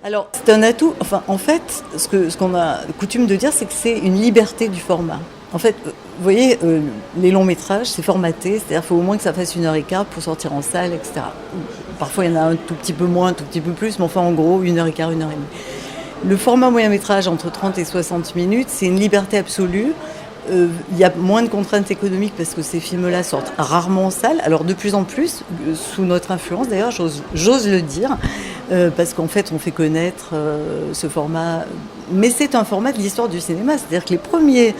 Alors, c'est un atout. Enfin, en fait, ce qu'on a coutume de dire, c'est que c'est une liberté du format. En fait, vous voyez, les longs métrages, c'est formaté, c'est-à-dire qu'il faut au moins que ça fasse 1h15 pour sortir en salle, etc. Parfois, il y en a un tout petit peu moins, un tout petit peu plus, mais enfin, en gros, 1h15, 1h30. Le format moyen métrage, entre 30 et 60 minutes, c'est une liberté absolue. Il y a moins de contraintes économiques parce que ces films-là sortent rarement en salle. Alors de plus en plus, sous notre influence d'ailleurs, j'ose le dire, parce qu'en fait on fait connaître ce format. Mais c'est un format de l'histoire du cinéma, c'est-à-dire que les premiers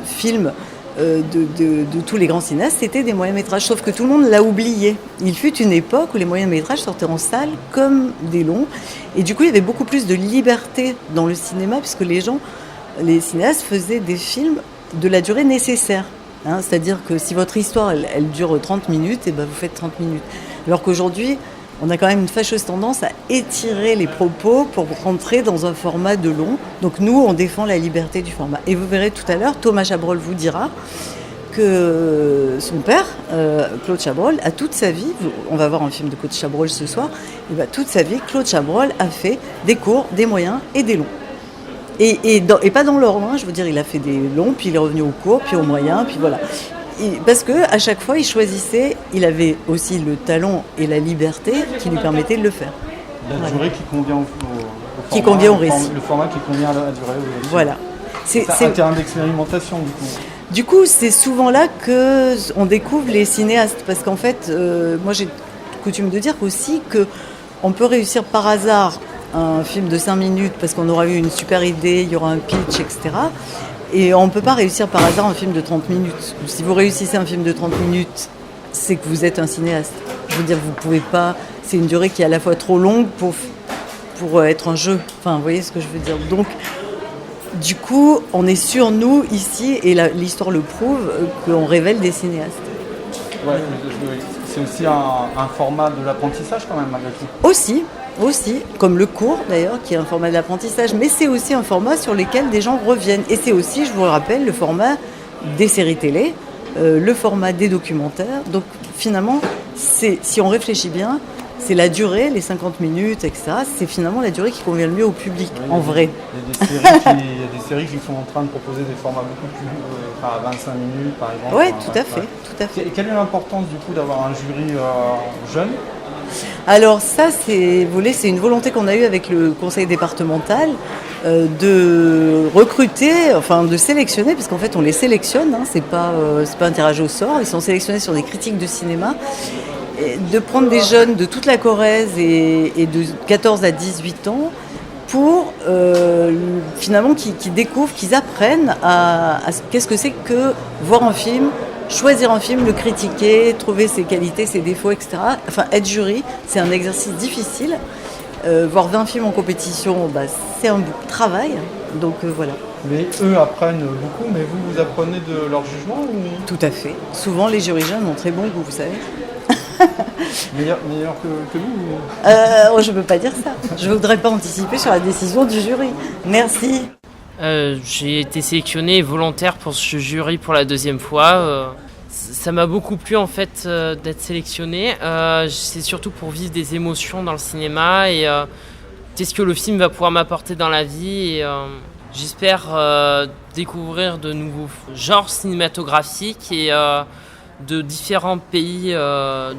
films de tous les grands cinéastes, c'était des moyens-métrages, sauf que tout le monde l'a oublié. Il fut une époque où les moyens-métrages sortaient en salle comme des longs, et du coup il y avait beaucoup plus de liberté dans le cinéma, puisque les cinéastes faisaient des films de la durée nécessaire. C'est-à-dire que si votre histoire elle dure 30 minutes, et ben vous faites 30 minutes. Alors qu'aujourd'hui, on a quand même une fâcheuse tendance à étirer les propos pour rentrer dans un format de long. Donc nous, on défend la liberté du format. Et vous verrez tout à l'heure, Thomas Chabrol vous dira que son père, Claude Chabrol, a toute sa vie, on va voir un film de Claude Chabrol ce soir, et ben, toute sa vie, Claude Chabrol a fait des courts, des moyens et des longs. Et pas dans l'ordre, je veux dire, il a fait des longs, puis il est revenu au court, puis au moyen, puis voilà. Parce qu'à chaque fois, il choisissait, il avait aussi le talent et la liberté qui lui permettaient de le faire. La durée qui convient au format, qui convient au récit. Le format qui convient à la durée au récit. Voilà. C'est un terrain d'expérimentation, du coup. Du coup, c'est souvent là qu'on découvre les cinéastes. Parce qu'en fait, moi j'ai coutume de dire aussi qu'on peut réussir par hasard un film de 5 minutes parce qu'on aura eu une super idée, il y aura un pitch, etc. Et on ne peut pas réussir par hasard un film de 30 minutes. Si vous réussissez un film de 30 minutes, c'est que vous êtes un cinéaste. Je veux dire, vous ne pouvez pas... C'est une durée qui est à la fois trop longue pour être un jeu. Enfin, vous voyez ce que je veux dire. Donc, du coup, on est sur nous, ici, et l'histoire le prouve, qu'on révèle des cinéastes. Ouais, c'est aussi un format de l'apprentissage quand même, malgré tout. Aussi, comme le cours d'ailleurs, qui est un format d'apprentissage, mais c'est aussi un format sur lequel des gens reviennent. Et c'est aussi, je vous le rappelle, le format des séries télé, le format des documentaires. Donc finalement, si on réfléchit bien, c'est la durée, les 50 minutes, etc. C'est finalement la durée qui convient le mieux au public, oui, en vrai. Il y a des séries qui sont en train de proposer des formats beaucoup plus, à 25 minutes par exemple. Oui, tout à fait. Et quelle est l'importance du coup d'avoir un jury jeune ? Alors ça, c'est une volonté qu'on a eue avec le conseil départemental de recruter, enfin de sélectionner, parce qu'en fait on les sélectionne, c'est pas un tirage au sort, ils sont sélectionnés sur des critiques de cinéma, et de prendre des jeunes de toute la Corrèze et de 14 à 18 ans pour finalement qu'ils découvrent, qu'ils apprennent à qu'est-ce que c'est que voir un film, choisir un film, le critiquer, trouver ses qualités, ses défauts, etc. Enfin, être jury, c'est un exercice difficile. Voir 20 films en compétition, c'est un travail. Donc voilà. Mais eux apprennent beaucoup, mais vous apprenez de leur jugement ou... Tout à fait. Souvent, les jurys jeunes ont très bon goût, vous savez. Meilleur que nous Je ne peux pas dire ça. Je ne voudrais pas anticiper sur la décision du jury. Merci. J'ai été sélectionné volontaire pour ce jury pour la deuxième fois. Ça m'a beaucoup plu en fait d'être sélectionné. C'est surtout pour vivre des émotions dans le cinéma et qu'est-ce que le film va pouvoir m'apporter dans la vie. Et, j'espère découvrir de nouveaux genres cinématographiques et de différents pays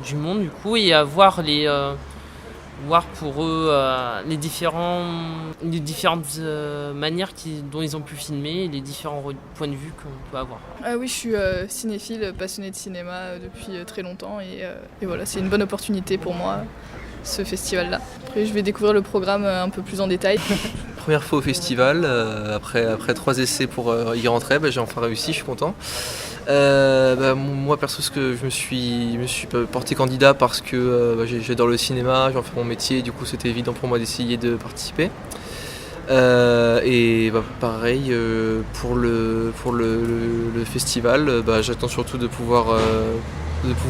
du monde du coup et voir pour eux les différentes manières dont ils ont pu filmer et les différents points de vue qu'on peut avoir. Oui, je suis cinéphile, passionné de cinéma depuis très longtemps et voilà, c'est une bonne opportunité pour moi, ce festival-là. Après, je vais découvrir le programme un peu plus en détail. Première fois au festival, après 3 essais pour y rentrer, j'ai enfin réussi, je suis content. Moi perso, je me suis porté candidat parce que j'adore le cinéma, j'en fais mon métier, du coup c'était évident pour moi d'essayer de participer. Pareil pour le festival, j'attends surtout de pouvoir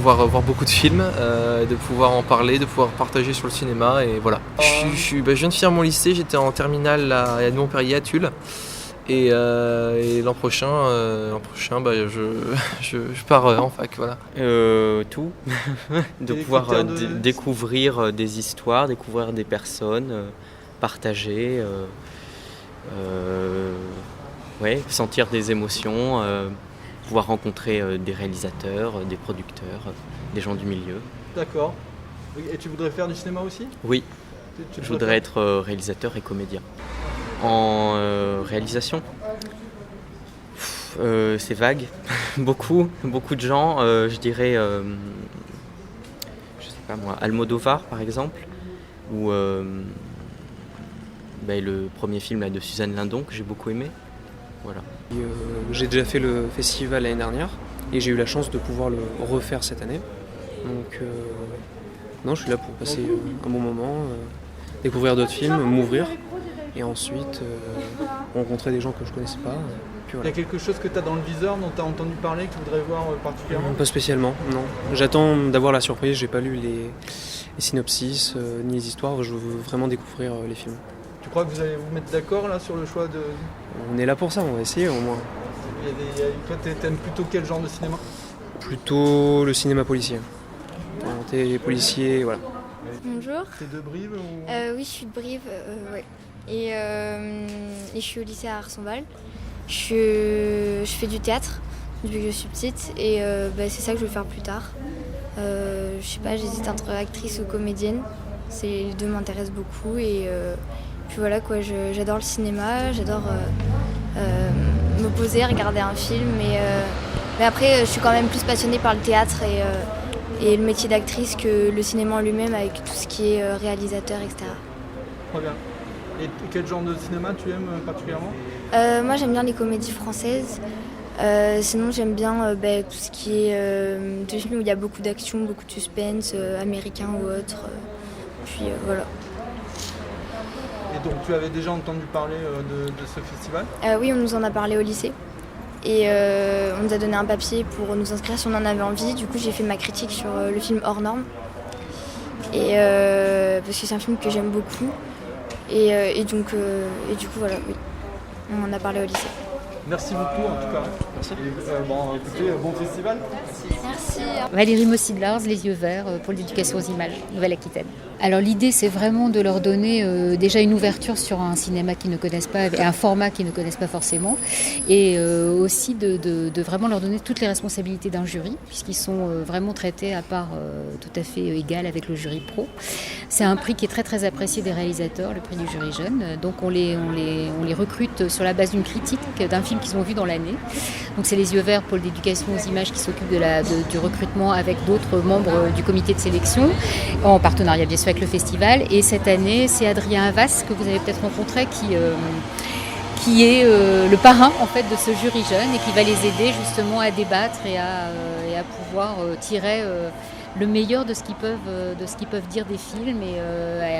voir beaucoup de films, de pouvoir en parler, de pouvoir partager sur le cinéma et voilà. Je viens de finir mon lycée, j'étais en terminale à Montpellier à Tulle. Et l'an prochain, bah, je pars en fac, voilà. Tout. De Des pouvoir critères de- découvrir des histoires, découvrir des personnes, partager, sentir des émotions, pouvoir rencontrer des réalisateurs, des producteurs, des gens du milieu. D'accord. Et tu voudrais faire du cinéma aussi? Oui, Tu je voudrais voudrais être réalisateur et comédien. En réalisation, c'est vague. beaucoup de gens, je dirais, je sais pas moi, Almodovar par exemple, ou le premier film là, de Suzanne Lindon que j'ai beaucoup aimé. Voilà. J'ai déjà fait le festival l'année dernière et j'ai eu la chance de pouvoir le refaire cette année. Donc non, je suis là pour passer un bon moment, découvrir d'autres films, m'ouvrir et ensuite rencontrer des gens que je connaissais pas. Puis Il y voilà. a quelque chose que tu as dans le viseur dont tu as entendu parler que tu voudrais voir particulièrement? Pas spécialement, non. J'attends d'avoir la surprise, j'ai pas lu les synopsis ni les histoires, je veux vraiment découvrir les films. Tu crois que vous allez vous mettre d'accord là sur le choix de... On est là pour ça, on va essayer au moins. Toi, t'aimes plutôt quel genre de cinéma? Plutôt le cinéma policier. Orienté policier, voilà. Bonjour. T'es de Brive ou... Oui, je suis de Brive, ouais. Et je suis au lycée à Arsonval. Je fais du théâtre depuis que je suis petite et c'est ça que je veux faire plus tard. Je sais pas, j'hésite entre actrice ou comédienne. Les deux m'intéressent beaucoup et puis voilà quoi, j'adore le cinéma, j'adore me poser, regarder un film. Mais après, je suis quand même plus passionnée par le théâtre et le métier d'actrice que le cinéma en lui-même avec tout ce qui est réalisateur, etc. Très bien. Et quel genre de cinéma tu aimes particulièrement? Moi j'aime bien les comédies françaises. Sinon j'aime bien tout ce qui est des films où il y a beaucoup d'action, beaucoup de suspense, américain ou autre. Puis voilà. Et donc tu avais déjà entendu parler de ce festival? Oui, on nous en a parlé au lycée. Et on nous a donné un papier pour nous inscrire si on en avait envie. Du coup j'ai fait ma critique sur le film Hors Normes. Et parce que c'est un film que j'aime beaucoup. Et du coup voilà, oui. On en a parlé au lycée. Merci beaucoup en tout cas. Merci. Écoutez, bon festival. Merci. Valérie Mossy-Lars, Les Yeux Verts, pôle d'éducation aux images, Nouvelle-Aquitaine. Alors l'idée, c'est vraiment de leur donner déjà une ouverture sur un cinéma qu'ils ne connaissent pas, et un format qu'ils ne connaissent pas forcément, et aussi de vraiment leur donner toutes les responsabilités d'un jury, puisqu'ils sont vraiment traités à part tout à fait égale avec le jury pro. C'est un prix qui est très très apprécié des réalisateurs, le prix du jury jeune. Donc on les recrute sur la base d'une critique d'un film qu'ils ont vu dans l'année. Donc c'est Les Yeux Verts, pôle d'éducation aux images, qui s'occupe du recrutement avec d'autres membres du comité de sélection, en partenariat bien sûr avec le festival. Et cette année, c'est Adrien Havas, que vous avez peut-être rencontré, qui est le parrain en fait de ce jury jeune et qui va les aider justement à débattre et à pouvoir tirer le meilleur de ce qu'ils peuvent dire des films et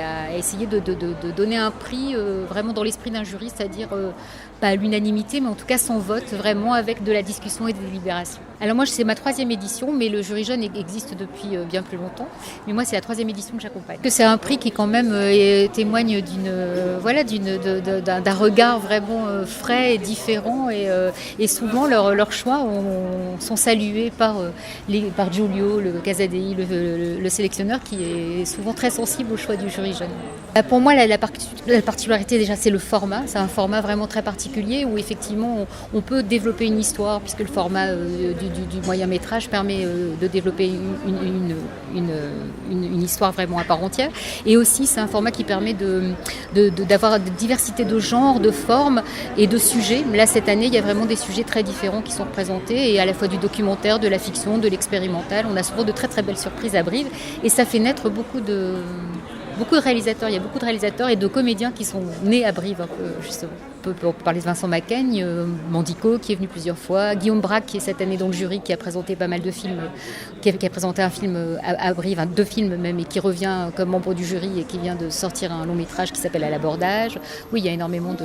à essayer de donner un prix vraiment dans l'esprit d'un jury, c'est-à-dire pas à l'unanimité, mais en tout cas sans vote, vraiment avec de la discussion et des délibérations. Alors moi, c'est ma 3e édition, mais le jury jeune existe depuis bien plus longtemps. Mais moi, c'est la 3e édition que j'accompagne. C'est un prix qui quand même témoigne d'un regard vraiment frais et différent, et souvent leurs choix sont salués par Giulio, le Casadei, le sélectionneur, qui est souvent très sensible au choix du jury jeune. Pour moi, la particularité déjà, c'est le format. C'est un format vraiment très particulier où effectivement on peut développer une histoire, puisque le format du moyen métrage permet de développer une histoire vraiment à part entière. Et aussi c'est un format qui permet d'avoir une diversité de genres, de formes et de sujets. Là cette année il y a vraiment des sujets très différents qui sont représentés, et à la fois du documentaire, de la fiction, de l'expérimental. On a souvent de très très belles surprises à Brive, et ça fait naître beaucoup de réalisateurs. Il y a beaucoup de réalisateurs et de comédiens qui sont nés à Brive, un peu, justement. On peut parler de Vincent Macaigne, Mandico qui est venu plusieurs fois, Guillaume Braque qui est cette année dans le jury, qui a présenté pas mal de films, qui a présenté un film à Brive, 2 films même, et qui revient comme membre du jury et qui vient de sortir un long métrage qui s'appelle À l'abordage. Oui, il y a énormément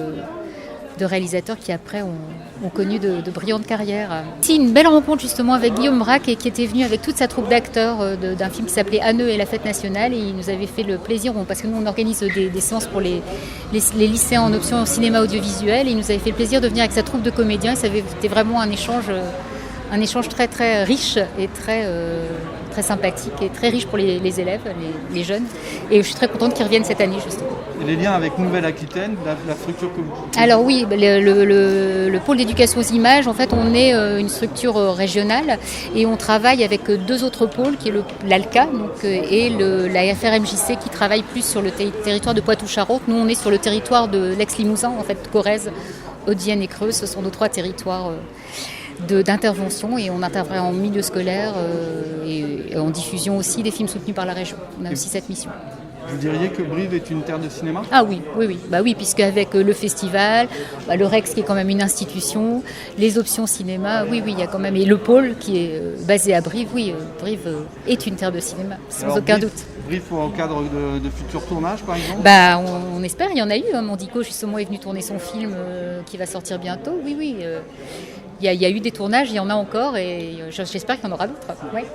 réalisateurs qui après ont connu de brillantes carrières. C'est une belle rencontre justement avec Guillaume Braque qui était venu avec toute sa troupe d'acteurs d'un film qui s'appelait Hanneux et la fête nationale, et il nous avait fait le plaisir, parce que nous on organise des séances pour les lycéens en option cinéma audiovisuel, et il nous avait fait le plaisir de venir avec sa troupe de comédiens, et ça avait été vraiment un échange très très riche et très sympathique et très riche pour les élèves, les jeunes, et je suis très contente qu'ils reviennent cette année justement. Et les liens avec Nouvelle-Aquitaine, la structure que vous... Alors oui, le pôle d'éducation aux images, en fait, on est une structure régionale et on travaille avec deux autres pôles, qui est l'ALCA et la FRMJC, qui travaille plus sur le territoire de Poitou-Charentes. Nous, on est sur le territoire de l'Aix-Limousin, en fait, Corrèze, Haute-Vienne et Creuse. Ce sont nos trois territoires d'intervention, et on intervient en milieu scolaire et en diffusion aussi des films soutenus par la région. On a aussi cette mission. Vous diriez que Brive est une terre de cinéma ? Ah oui. Bah oui, puisque avec le festival, le Rex qui est quand même une institution, les options cinéma, oui, il y a quand même, et le pôle qui est basé à Brive, Brive est une terre de cinéma, sans aucun doute. Brive au cadre de futurs tournages, par exemple ? Bah, on espère, il y en a eu. Mandico justement est venu tourner son film qui va sortir bientôt. Oui. Il y a eu des tournages, il y en a encore, et j'espère qu'il y en aura d'autres. Ouais.